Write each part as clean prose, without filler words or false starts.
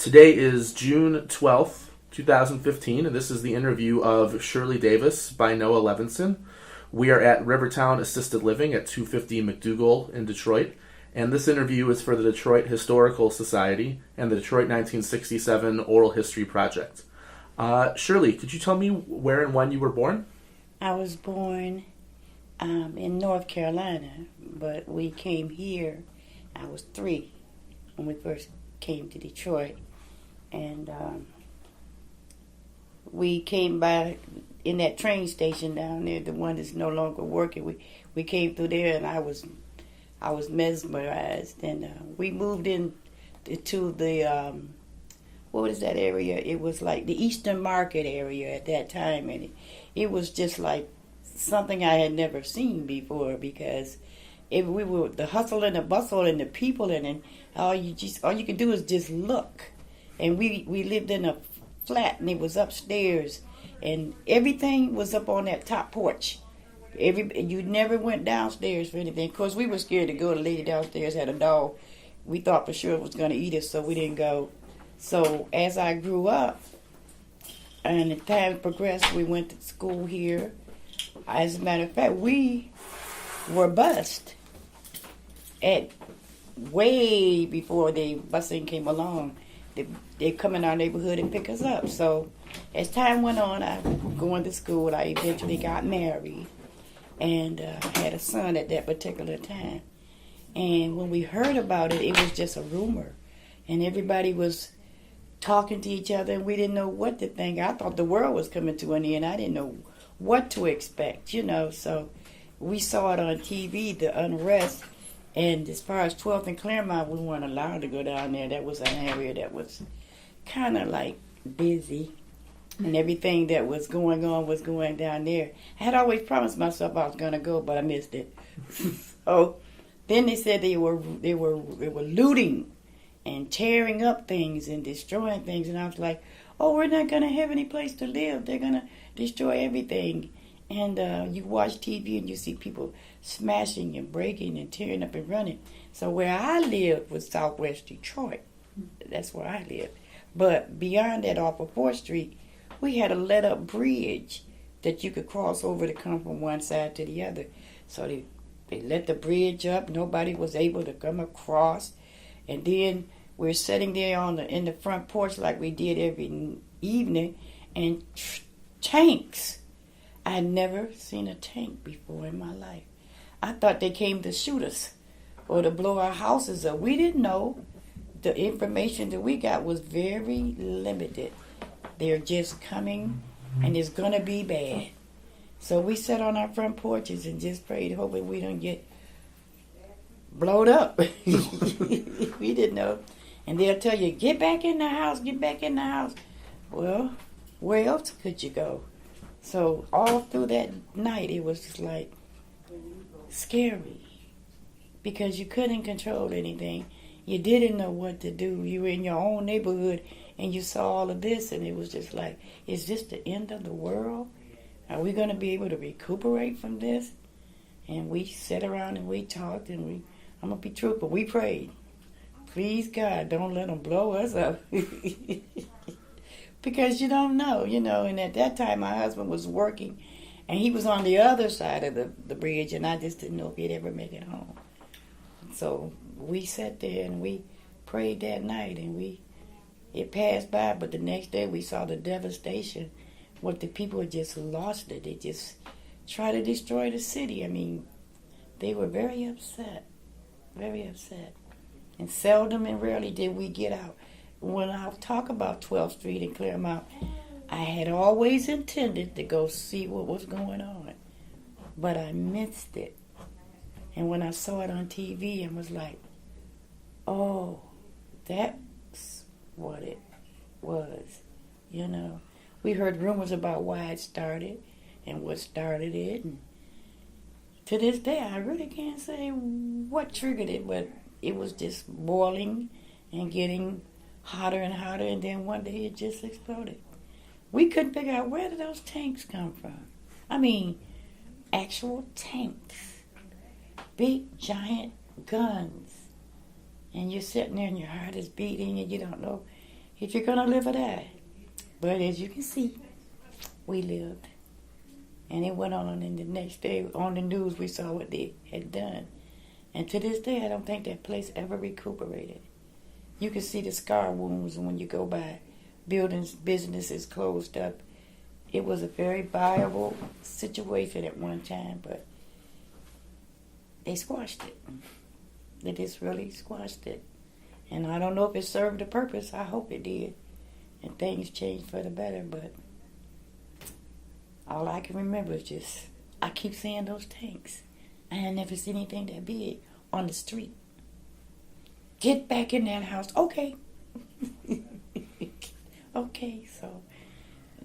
Today is June 12th, 2015, and this is the interview of Shirley Davis by Noah Levinson. We are at Rivertown Assisted Living at 250 McDougal in Detroit, and this interview is for the Detroit Historical Society and the Detroit 1967 Oral History Project. Shirley, could you tell me where and when you were born? I was born in North Carolina, but we came here. I was 3 when we first came to Detroit, and we came by in that train station down there, the one that's no longer working. We came through there, and I was mesmerized, and we moved in to the what is that area? It was like the Eastern Market area at that time, and it was just like something I had never seen before, because we were the hustle and the bustle and the people, and all you could do is just look. And we lived in a flat, and it was upstairs, and everything was up on that top porch. You never went downstairs for anything. Of course, we were scared to go. The lady downstairs had a dog. We thought for sure it was going to eat us, so we didn't go. So as I grew up, and as time progressed, we went to school here. As a matter of fact, we were bused at way before the busing came along. They come in our neighborhood and pick us up. So as time went on, I was going to school. I eventually got married and had a son at that particular time. And when we heard about it, it was just a rumor. And everybody was talking to each other, and we didn't know what to think. I thought the world was coming to an end. I didn't know what to expect, So we saw it on TV, the unrest. And as far as 12th and Claremont, we weren't allowed to go down there. That was an area that was kind of like busy. And everything that was going on was going down there. I had always promised myself I was going to go, but I missed it. So then they said they were looting and tearing up things and destroying things. And I was like, oh, we're not going to have any place to live. They're going to destroy everything. And you watch TV and you see people smashing and breaking and tearing up and running. So where I lived was Southwest Detroit. That's where I lived. But beyond that, off of 4th Street, we had a let-up bridge that you could cross over to come from one side to the other. So they let the bridge up. Nobody was able to come across. And then we're sitting there in the front porch like we did every evening, and tanks. I had never seen a tank before in my life. I thought they came to shoot us or to blow our houses up. We didn't know. The information that we got was very limited. They're just coming, and it's going to be bad. So we sat on our front porches and just prayed, hoping we don't get blowed up. We didn't know. And they'll tell you, get back in the house, get back in the house. Well, where else could you go? So all through that night, it was just like scary, because you couldn't control anything. You didn't know what to do. You were in your own neighborhood, and you saw all of this, and it was just like, is this the end of the world? Are we going to be able to recuperate from this? And we sat around and we talked, and I'm going to be truthful, we prayed. Please, God, don't let them blow us up. Because you don't know, And at that time, my husband was working, and he was on the other side of the bridge, and I just didn't know if he'd ever make it home. So we sat there and we prayed that night, and it passed by. But the next day, we saw the devastation. What the people had just lost it. They just tried to destroy the city. I mean, they were very upset, very upset. And seldom and rarely did we get out. When I talk about 12th Street and Claremont, I had always intended to go see what was going on, but I missed it. And when I saw it on TV, I was like, oh, that's what it was, We heard rumors about why it started and what started it. And to this day, I really can't say what triggered it, but it was just boiling and getting hotter and hotter, and then one day it just exploded. We couldn't figure out, where did those tanks come from? I mean, actual tanks. Big, giant guns. And you're sitting there and your heart is beating and you don't know if you're going to live or die. But as you can see, we lived. And it went on, and the next day on the news we saw what they had done. And to this day, I don't think that place ever recuperated. You can see the scar wounds when you go by. Buildings, businesses closed up. It was a very viable situation at one time, but they squashed it. They just really squashed it. And I don't know if it served a purpose. I hope it did. And things changed for the better, but all I can remember is just, I keep seeing those tanks. I had never seen anything that big on the street. Get back in that house. Okay. Okay, so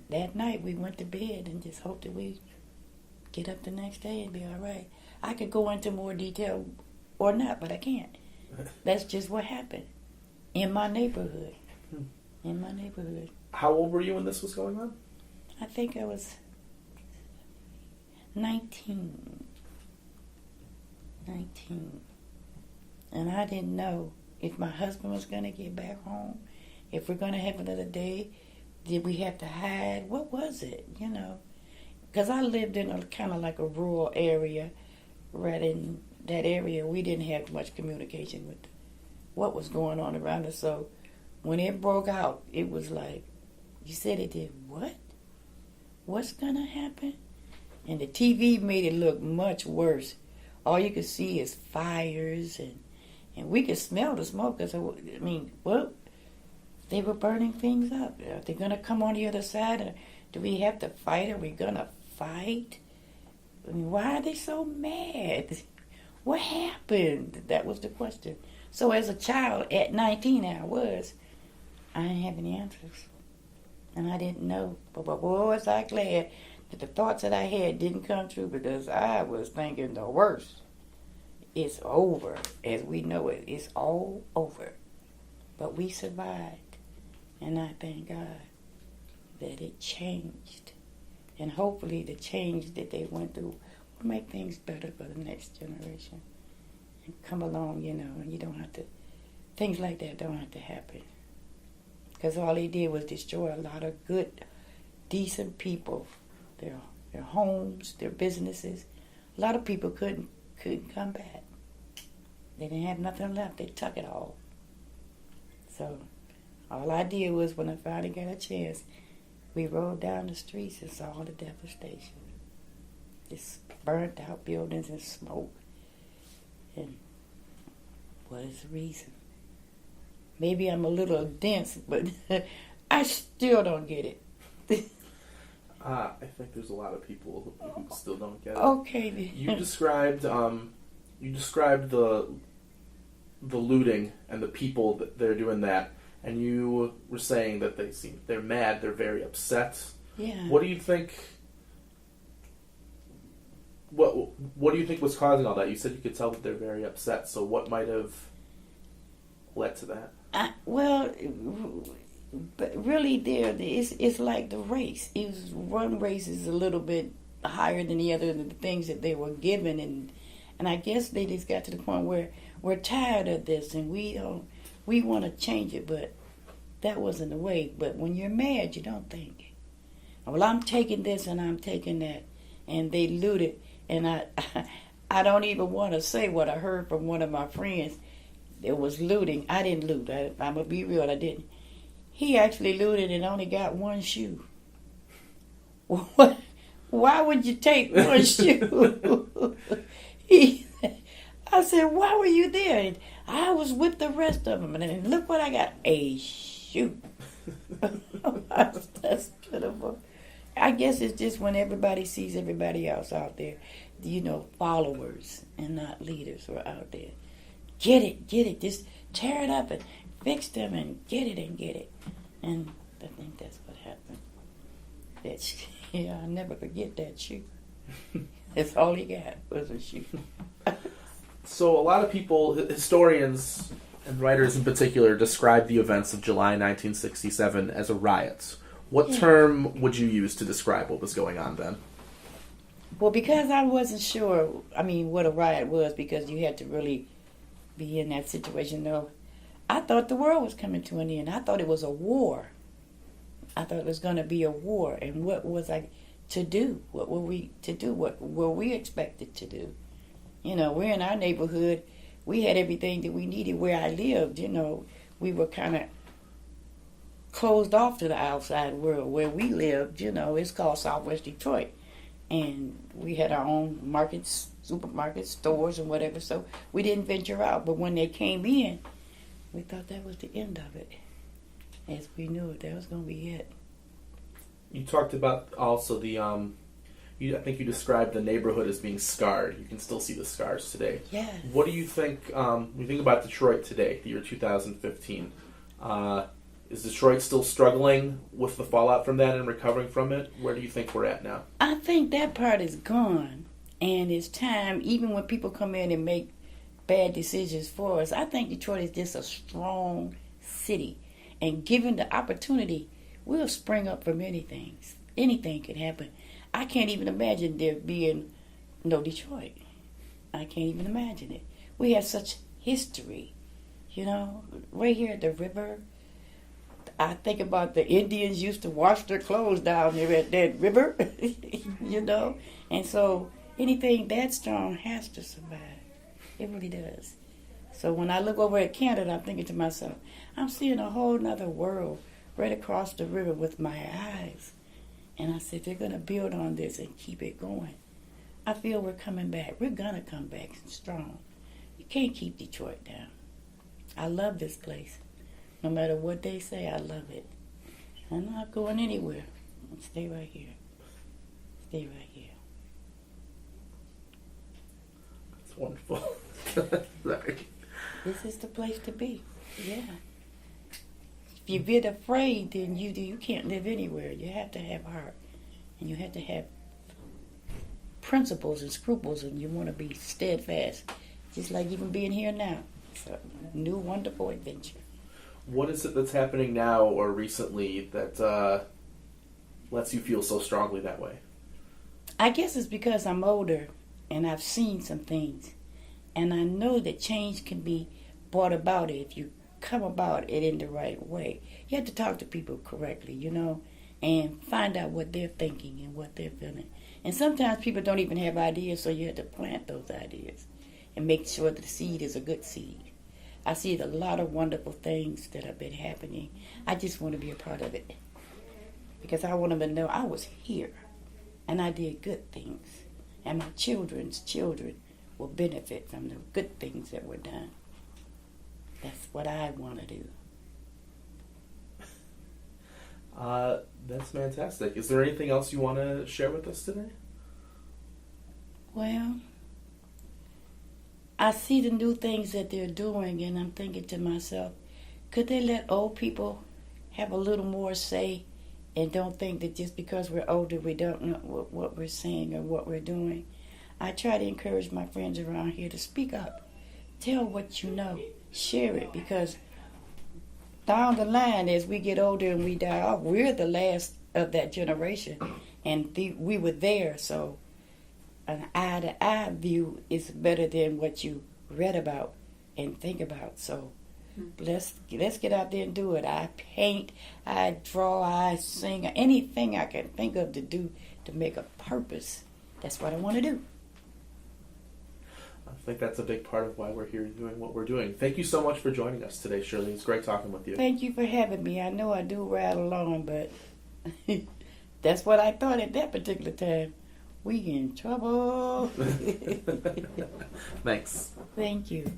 that night we went to bed and just hoped that we get up the next day and be all right. I could go into more detail or not, but I can't. That's just what happened in my neighborhood. In my neighborhood. How old were you when this was going on? I think I was 19. And I didn't know if my husband was going to get back home, if we're going to have another day. Did we have to hide? What was it, you know? Because I lived in a kind of like a rural area. Right in that area, we didn't have much communication with what was going on around us. So when it broke out, it was like, you said it did what? What's going to happen? And the TV made it look much worse. All you could see is fires, and we could smell the smoke. Because, I mean, well, they were burning things up. Are they going to come on the other side? Or do we have to fight? Are we going to fight? I mean, why are they so mad? What happened? That was the question. So as a child, at 19 I didn't have any answers. And I didn't know. But boy, was I glad that the thoughts that I had didn't come true, because I was thinking the worst. It's over. As we know it, it's all over. But we survived. And I thank God that it changed. And hopefully the change that they went through will make things better for the next generation. And come along, you know, and you don't have to, things like that don't have to happen. Because all they did was destroy a lot of good, decent people, their homes, their businesses. A lot of people couldn't come back. They didn't have nothing left. They took it all. So all I did was, when I finally got a chance, we rode down the streets and saw the devastation. Just burnt out buildings and smoke. And what is the reason? Maybe I'm a little dense, but I still don't get it. I think there's a lot of people who still don't get it. Okay. You described the looting and the people that they're doing that, and you were saying that they're mad, they're very upset. Yeah. What do you think? What do you think was causing all that? You said you could tell that they're very upset. So what might have led to that? But really, it's like the race. One race is a little bit higher than the other, the things that they were given, and I guess they just got to the point where we're tired of this and we want to change it, but that wasn't the way. But when you're mad, you don't think, well, I'm taking this and I'm taking that, and they looted, and I don't even want to say what I heard from one of my friends. It was looting. I didn't loot. I'm going to be real, I didn't. He actually looted and only got one shoe. Why would you take one shoe? I said, why were you there? And I was with the rest of them. And look what I got. A shoe. That's pitiful. I guess it's just when everybody sees everybody else out there, followers and not leaders who are out there. Get it. Just tear it up and fix them and get it. And I think that's what happened. I'll never forget that shoe. That's all he got was a shoe. So a lot of people, historians and writers in particular, describe the events of July 1967 as a riot. What term would you use to describe what was going on then? Well, because I wasn't sure, what a riot was, because you had to really be in that situation, though. I thought the world was coming to an end. I thought it was a war. I thought it was going to be a war. And what was I to do? What were we to do? What were we expected to do? You know, we're in our neighborhood. We had everything that we needed where I lived. You know, we were kind of closed off to the outside world where we lived. You know, it's called Southwest Detroit. And we had our own markets, supermarkets, stores, and whatever. So we didn't venture out. But when they came in, we thought that was the end of it. As we knew it, that was going to be it. You talked about also the, I think you described the neighborhood as being scarred. You can still see the scars today. Yes. What do you think, when you think about Detroit today, the year 2015, is Detroit still struggling with the fallout from that and recovering from it? Where do you think we're at now? I think that part is gone. And it's time, even when people come in and make bad decisions for us, I think Detroit is just a strong city. And given the opportunity, we'll spring up from anything. Anything can happen. I can't even imagine there being no Detroit. I can't even imagine it. We have such history, you know, right here at the river. I think about the Indians used to wash their clothes down there at that river, you know. And so anything that strong has to survive. It really does. So when I look over at Canada, I'm thinking to myself, I'm seeing a whole nother world right across the river with my eyes. And I said, they're going to build on this and keep it going. I feel we're coming back. We're going to come back strong. You can't keep Detroit down. I love this place. No matter what they say, I love it. I'm not going anywhere. I'll stay right here. Stay right here. That's wonderful. Sorry. This is the place to be. Yeah. If you're a bit afraid, then you can't live anywhere. You have to have heart. And you have to have principles and scruples, and you want to be steadfast. Just like even being here now. It's a new, wonderful adventure. What is it that's happening now or recently that lets you feel so strongly that way? I guess it's because I'm older and I've seen some things. And I know that change can be brought about if you come about it in the right way. You have to talk to people correctly, you know, and find out what they're thinking and what they're feeling. And sometimes people don't even have ideas, so you have to plant those ideas and make sure that the seed is a good seed. I see a lot of wonderful things that have been happening. I just want to be a part of it because I want them to know I was here and I did good things. And my children's children will benefit from the good things that were done. That's what I want to do. That's fantastic. Is there anything else you want to share with us today? Well, I see the new things that they're doing, and I'm thinking to myself, could they let old people have a little more say and don't think that just because we're older we don't know what we're saying or what we're doing? I try to encourage my friends around here to speak up. Tell what you know. Share it, because down the line as we get older and we die off, we're the last of that generation, and we were there, so an eye-to-eye view is better than what you read about and think about. So let's get out there and do it. I paint, I draw, I sing, anything I can think of to do to make a purpose. That's what I want to do. I think that's a big part of why we're here doing what we're doing. Thank you so much for joining us today, Shirley. It's great talking with you. Thank you for having me. I know I do rattle on, but that's what I thought at that particular time. We in trouble. Thanks. Thank you.